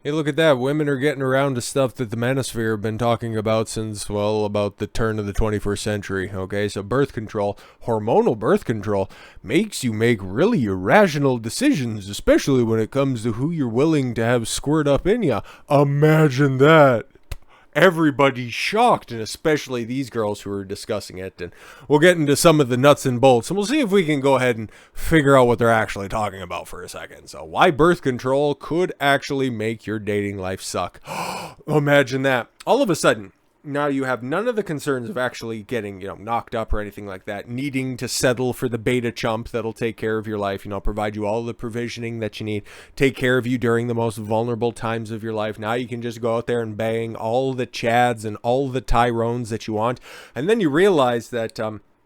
Hey, look at that. Women are getting around to stuff that the manosphere have been talking about since, well, about the turn of the 21st century. Okay, so birth control, hormonal birth control, makes you make really irrational decisions, especially when it comes to who you're willing to have squirt up in ya. Imagine that. Everybody's shocked, and especially these girls who are discussing it. And we'll get into some of the nuts and bolts, and we'll see if we can go ahead and figure out what they're actually talking about for a second. So, why birth control could actually make your dating life suck. Imagine that. All of a sudden, now you have none of the concerns of actually getting, knocked up or anything like that, needing to settle for the beta chump that'll take care of your life, provide you all the provisioning that you need, take care of you during the most vulnerable times of your life. Now you can just go out there and bang all the Chads and all the Tyrones that you want. And then you realize that,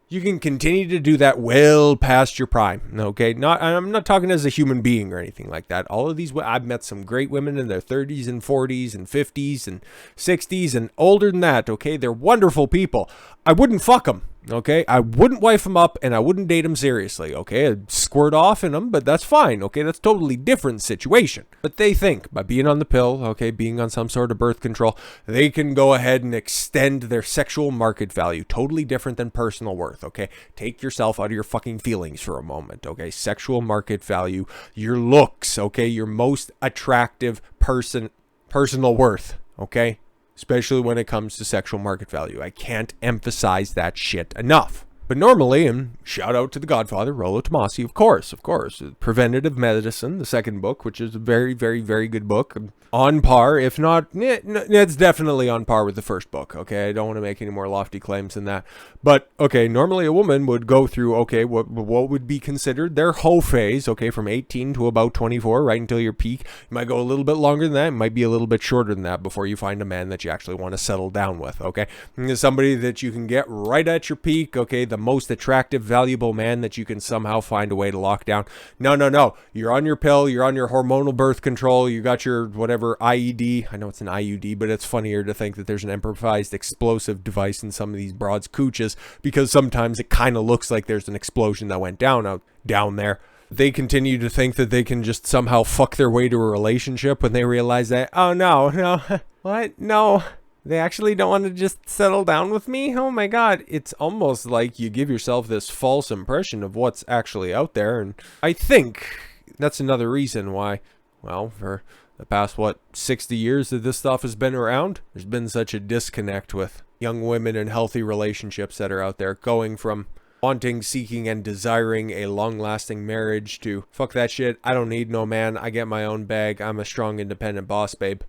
you can continue to do that well past your prime, okay? I'm not talking as a human being or anything like that. All of these, I've met some great women in their 30s and 40s and 50s and 60s and older than that, okay? They're wonderful people. I wouldn't fuck them, okay? I wouldn't wife them up, and I wouldn't date them seriously, okay? I'd squirt off in them, but that's fine, okay? That's a totally different situation. But they think, by being on the pill, okay, being on some sort of birth control, they can go ahead and extend their sexual market value. Totally different than personal worth, okay? Take yourself out of your fucking feelings for a moment, okay? Sexual market value, your looks, okay? Your most attractive personal worth, okay? Especially when it comes to sexual market value. I can't emphasize that shit enough. But normally, and shout out to the Godfather, Rollo Tomassi, of course, Preventative Medicine, the second book, which is a very, very, very good book. On par, if not, it's definitely on par with the first book, okay? I don't want to make any more lofty claims than that. But, okay, normally a woman would go through, okay, what would be considered their hoe phase, okay, from 18 to about 24, right until your peak. You might go a little bit longer than that, it might be a little bit shorter than that before you find a man that you actually want to settle down with, okay? Somebody that you can get right at your peak, okay, the most attractive, valuable man that you can somehow find a way to lock down. No. You're on your pill, you're on your hormonal birth control, you got your whatever IED. I know it's an IUD, but it's funnier to think that there's an improvised explosive device in some of these broads' cooches, because sometimes it kind of looks like there's an explosion that went down there. They continue to think that they can just somehow fuck their way to a relationship when they realize that, oh no, what? No. They actually don't want to just settle down with me? Oh my god. It's almost like you give yourself this false impression of what's actually out there. And I think that's another reason why, well, for the past, 60 years that this stuff has been around, there's been such a disconnect with young women and healthy relationships that are out there, going from wanting, seeking, and desiring a long-lasting marriage to, fuck that shit, I don't need no man, I get my own bag, I'm a strong, independent boss, babe.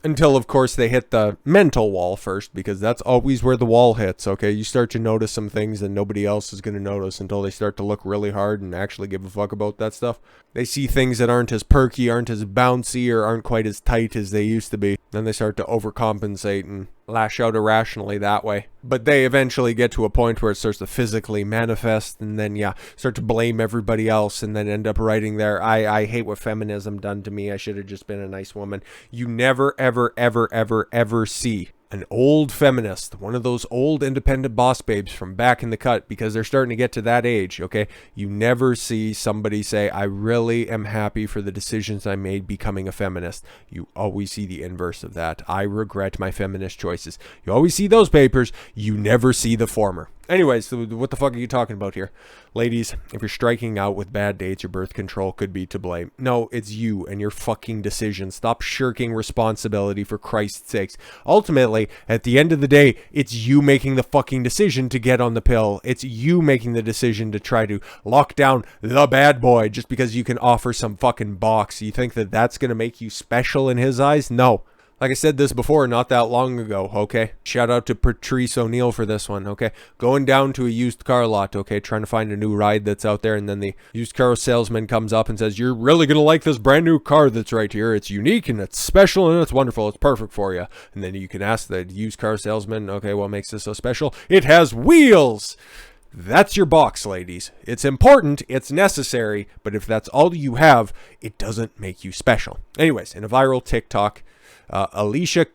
Until, of course, they hit the mental wall first, because that's always where the wall hits, okay? You start to notice some things that nobody else is going to notice until they start to look really hard and actually give a fuck about that stuff. They see things that aren't as perky, aren't as bouncy, or aren't quite as tight as they used to be. Then they start to overcompensate and lash out irrationally that way. But they eventually get to a point where it starts to physically manifest, and then, start to blame everybody else, and then end up writing there, I hate what feminism done to me, I should have just been a nice woman. You never, ever, ever, ever, ever see an old feminist, one of those old independent boss babes from back in the cut, because they're starting to get to that age, okay? You never see somebody say, I really am happy for the decisions I made becoming a feminist. You always see the inverse of that. I regret my feminist choices. You always see those papers. You never see the former. Anyways, so what the fuck are you talking about here? Ladies, if you're striking out with bad dates, your birth control could be to blame. No, it's you and your fucking decisions. Stop shirking responsibility, for Christ's sakes. Ultimately, at the end of the day, it's you making the fucking decision to get on the pill. It's you making the decision to try to lock down the bad boy just because you can offer some fucking box. You think that that's going to make you special in his eyes? No. Like I said this before, not that long ago, okay? Shout out to Patrice O'Neill for this one, okay? Going down to a used car lot, okay? Trying to find a new ride that's out there, and then the used car salesman comes up and says, you're really going to like this brand new car that's right here. It's unique, and it's special, and it's wonderful. It's perfect for you. And then you can ask the used car salesman, okay, what makes this so special? It has wheels! That's your box, ladies. It's important, it's necessary, but if that's all you have, it doesn't make you special. Anyways, in a viral TikTok, Alicia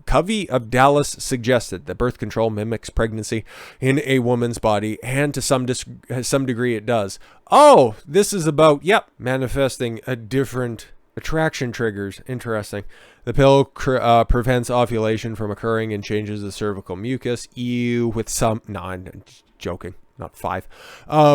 Covey of Dallas suggested that birth control mimics pregnancy in a woman's body, and to some degree it does. Oh, this is about, manifesting a different Attraction triggers. Interesting. The pill prevents ovulation from occurring and changes the cervical mucus. Ew. With some... No, I'm joking. Not 5.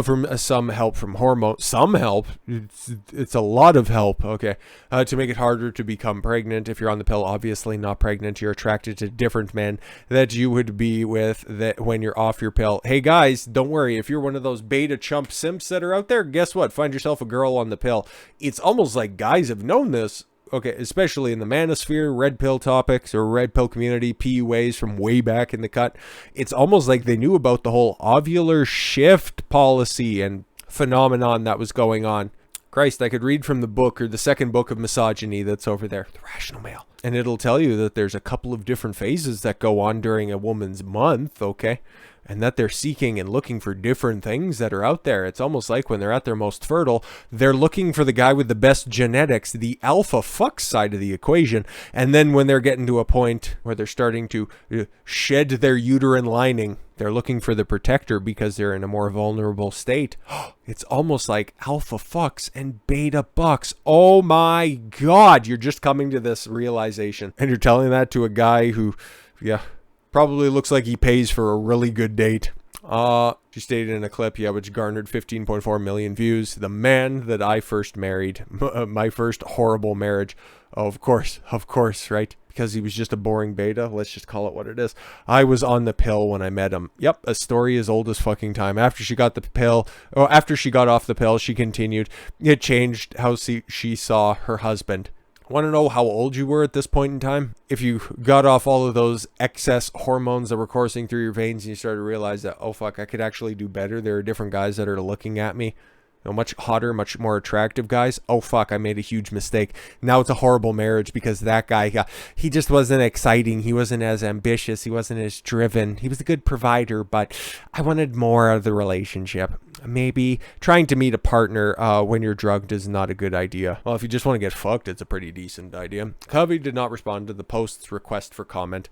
From some help from hormones. Some help? It's a lot of help. Okay. To make it harder to become pregnant. If you're on the pill, obviously not pregnant. You're attracted to different men that you would be with that when you're off your pill. Hey guys, don't worry. If you're one of those beta chump simps that are out there, guess what? Find yourself a girl on the pill. It's almost like guys have known this. Okay, especially in the manosphere, red pill topics, or red pill community, PUAs from way back in the cut. It's almost like they knew about the whole ovular shift policy and phenomenon that was going on. Christ, I could read from the book, or the second book of misogyny that's over there, The Rational Male. And it'll tell you that there's a couple of different phases that go on during a woman's month, okay? And that they're seeking and looking for different things that are out there. It's almost like when they're at their most fertile, they're looking for the guy with the best genetics, the alpha fuck side of the equation. And then when they're getting to a point where they're starting to shed their uterine lining, they're looking for the protector because they're in a more vulnerable state. It's almost like alpha fucks and beta bucks. Oh my God, you're just coming to this realization. And you're telling that to a guy who, probably looks like he pays for a really good date. She stated in a clip, which garnered 15.4 million views. The man that I first married, my first horrible marriage. Oh, of course, right? Because he was just a boring beta. Let's just call it what it is. I was on the pill when I met him. Yep, a story as old as fucking time. After she got the pill, or after she got off the pill, she continued. It changed how she saw her husband. Want to know how old you were at this point in time? If you got off all of those excess hormones that were coursing through your veins and you started to realize that, oh fuck, I could actually do better. There are different guys that are looking at me. Much hotter, much more attractive guys. Oh fuck, I made a huge mistake. Now it's a horrible marriage because that guy, he just wasn't exciting. He wasn't as ambitious. He wasn't as driven. He was a good provider, but I wanted more out of the relationship. Maybe trying to meet a partner when you're drugged is not a good idea. Well, if you just want to get fucked, it's a pretty decent idea. Covey did not respond to the post's request for comment.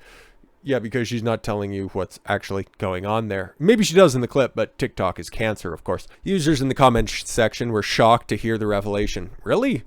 Yeah, because she's not telling you what's actually going on there. Maybe she does in the clip, but TikTok is cancer, of course. Users in the comment section were shocked to hear the revelation. Really?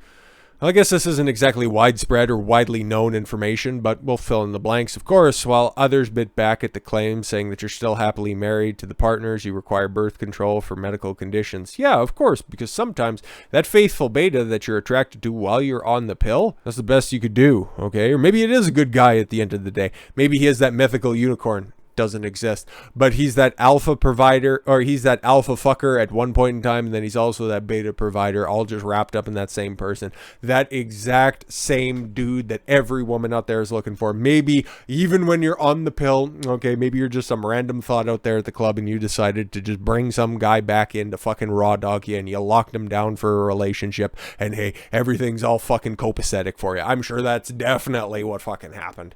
I guess this isn't exactly widespread or widely known information, but we'll fill in the blanks, of course, while others bit back at the claim, saying that you're still happily married to the partners, you require birth control for medical conditions. Yeah, of course, because sometimes that faithful beta that you're attracted to while you're on the pill, that's the best you could do, okay? Or maybe it is a good guy at the end of the day. Maybe he is that mythical unicorn. Doesn't exist, but he's that alpha provider, or he's that alpha fucker at one point in time, and then he's also that beta provider, all just wrapped up in that same person, that exact same dude that every woman out there is looking for. Maybe even when you're on the pill, okay, maybe you're just some random thought out there at the club and you decided to just bring some guy back in to fucking raw dog you, and you locked him down for a relationship, and hey, everything's all fucking copacetic for you. I'm sure that's definitely what fucking happened.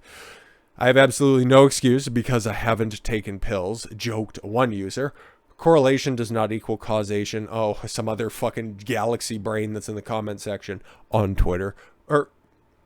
I have absolutely no excuse because I haven't taken pills, joked one user. Correlation does not equal causation. Oh, some other fucking galaxy brain that's in the comment section on Twitter.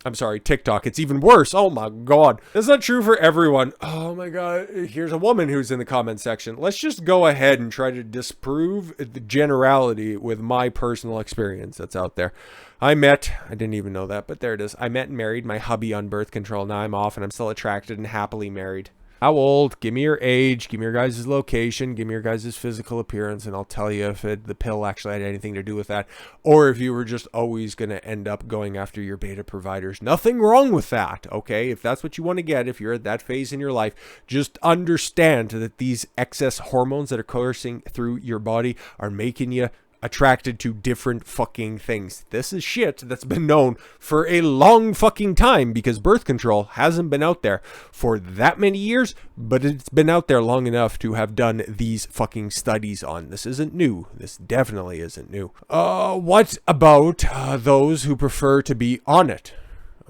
I'm sorry, TikTok. It's even worse. Oh my God. That's not true for everyone. Oh my God. Here's a woman who's in the comment section. Let's just go ahead and try to disprove the generality with my personal experience that's out there. I didn't even know that, but there it is. I met and married my hubby on birth control. Now I'm off and I'm still attracted and happily married. How old? Give me your age. Give me your guys' location. Give me your guys' physical appearance, and I'll tell you if the pill actually had anything to do with that, or if you were just always going to end up going after your beta providers. Nothing wrong with that, okay? If that's what you want to get, if you're at that phase in your life, just understand that these excess hormones that are coursing through your body are making you attracted to different fucking things. This is shit that's been known for a long fucking time because birth control hasn't been out there for that many years, but it's been out there long enough to have done these fucking studies on. This isn't new. This definitely isn't new. What about those who prefer to be on it?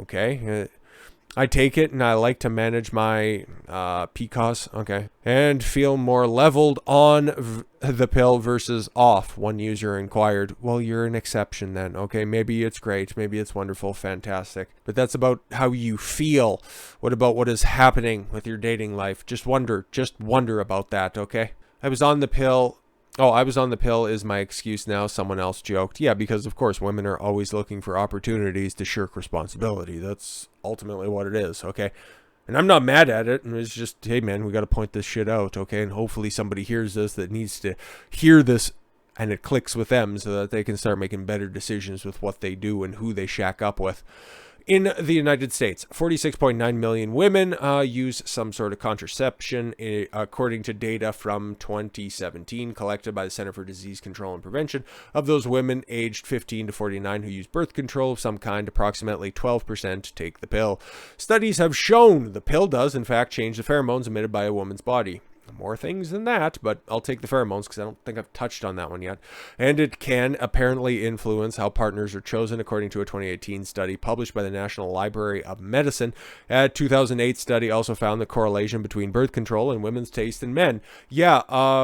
Okay. I take it and I like to manage my PCOS, okay, and feel more leveled on the pill versus off, one user inquired. Well, you're an exception then, okay? Maybe it's great, maybe it's wonderful, fantastic, but that's about how you feel. What about what is happening with your dating life? Just wonder about that, okay? I was on the pill Oh, I was on the pill is my excuse now, someone else joked. Yeah, because of course women are always looking for opportunities to shirk responsibility. That's ultimately what it is, okay? And I'm not mad at it. And it's just, hey man, we got to point this shit out, okay? And hopefully somebody hears this that needs to hear this and it clicks with them so that they can start making better decisions with what they do and who they shack up with. In the United States, 46.9 million women use some sort of contraception, according to data from 2017 collected by the Center for Disease Control and Prevention. Of those women aged 15 to 49 who use birth control of some kind, approximately 12% take the pill. Studies have shown the pill does, in fact, change the pheromones emitted by a woman's body. More things than that, but I'll take the pheromones because I don't think I've touched on that one yet. And it can apparently influence how partners are chosen, according to a 2018 study published by the National Library of Medicine. A 2008 study also found the correlation between birth control and women's taste in men. Yeah,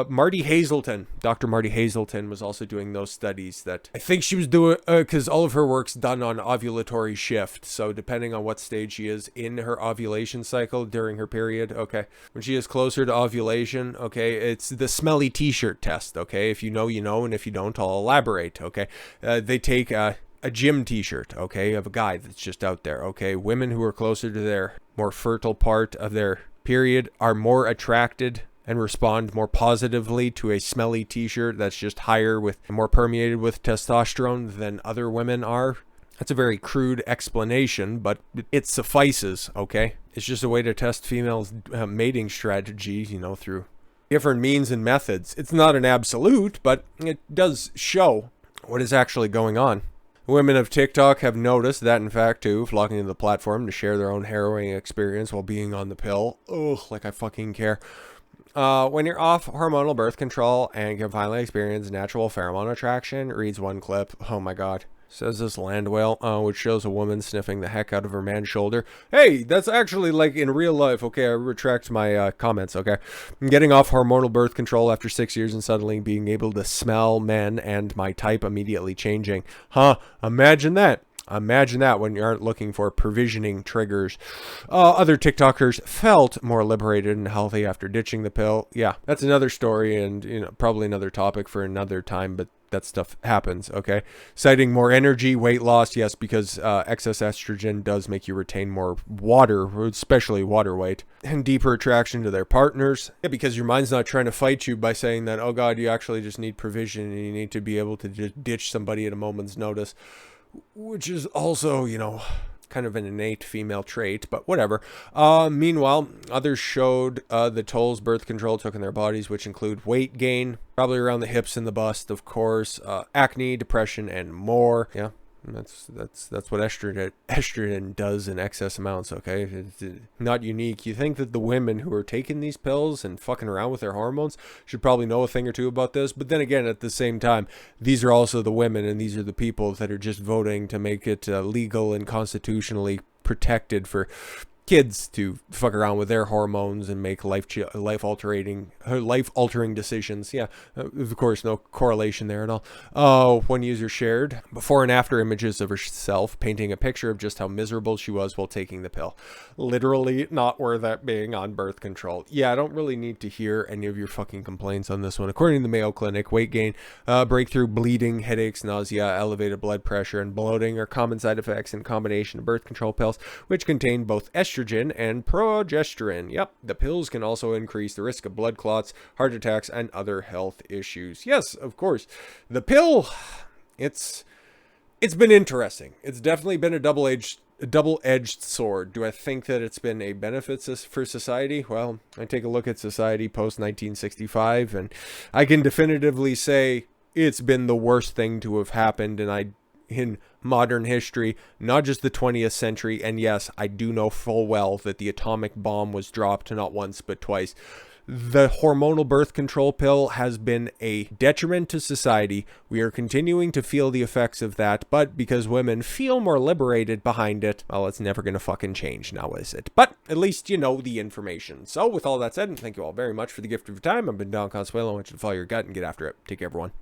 Marty Hazelton, Dr. Marty Hazelton was also doing those studies that I think she was doing, because all of her work's done on ovulatory shift. So depending on what stage she is in her ovulation cycle during her period, okay, when she is closer to ovulation, okay, it's the smelly t-shirt test, okay? If you know, you know, and if you don't, I'll elaborate, okay? They take a gym t-shirt, okay, of a guy that's just out there, okay? Women who are closer to their more fertile part of their period are more attracted and respond more positively to a smelly t-shirt that's just higher with, more permeated with testosterone than other women are. That's a very crude explanation, but it suffices, okay? It's just a way to test females' mating strategy, you know, through different means and methods. It's not an absolute, but it does show what is actually going on. Women of TikTok have noticed that, in fact, too, flocking to the platform to share their own harrowing experience while being on the pill. Ugh, like I fucking care. When you're off hormonal birth control and can finally experience natural pheromone attraction, reads one clip. Oh my god. Says this land whale, which shows a woman sniffing the heck out of her man's shoulder. Hey, that's actually like in real life. Okay, I retract my comments, okay? I'm getting off hormonal birth control after 6 years and suddenly being able to smell men and my type immediately changing. Huh, imagine that. Imagine that when you aren't looking for provisioning triggers. Other TikTokers felt more liberated and healthy after ditching the pill. Yeah, that's another story and, you know, probably another topic for another time, but that stuff happens, okay? Citing more energy, weight loss, yes, because excess estrogen does make you retain more water, especially water weight, and deeper attraction to their partners. Yeah, because your mind's not trying to fight you by saying that, oh God, you actually just need provision and you need to be able to just ditch somebody at a moment's notice, which is also, you know, kind of an innate female trait, but whatever. Meanwhile, others showed the tolls birth control took in their bodies, which include weight gain, probably around the hips and the bust, of course, acne, depression, and more. Yeah, that's what estrogen does in excess amounts, okay? It's not unique. You think that the women who are taking these pills and fucking around with their hormones should probably know a thing or two about this, but then again, at the same time, these are also the women and these are the people that are just voting to make it legal and constitutionally protected for kids to fuck around with their hormones and make life-altering decisions. Yeah, of course, no correlation there at all. One user shared before and after images of herself, painting a picture of just how miserable she was while taking the pill. Literally not worth that being on birth control. Yeah, I don't really need to hear any of your fucking complaints on this one. According to the Mayo Clinic, weight gain, breakthrough bleeding, headaches, nausea, elevated blood pressure, and bloating are common side effects in combination of birth control pills, which contain both estrogen and progesterone. Yep, the pills can also increase the risk of blood clots, heart attacks, and other health issues. Yes, of course. The pill, it's been interesting. It's definitely been a double-edged sword. Do I think that it's been a benefit for society? Well, I take a look at society post-1965, and I can definitively say it's been the worst thing to have happened, and in modern history, not just the 20th century. And yes, I do know full well that the atomic bomb was dropped not once but twice. The hormonal birth control pill has been a detriment to society. We are continuing to feel the effects of that, but because women feel more liberated behind it, well, it's never going to fucking change now, is it? But at least you know the information. So with all that said, thank you all very much for the gift of your time. I've been Don Consuelo. I want you to follow your gut and get after it. Take care, everyone.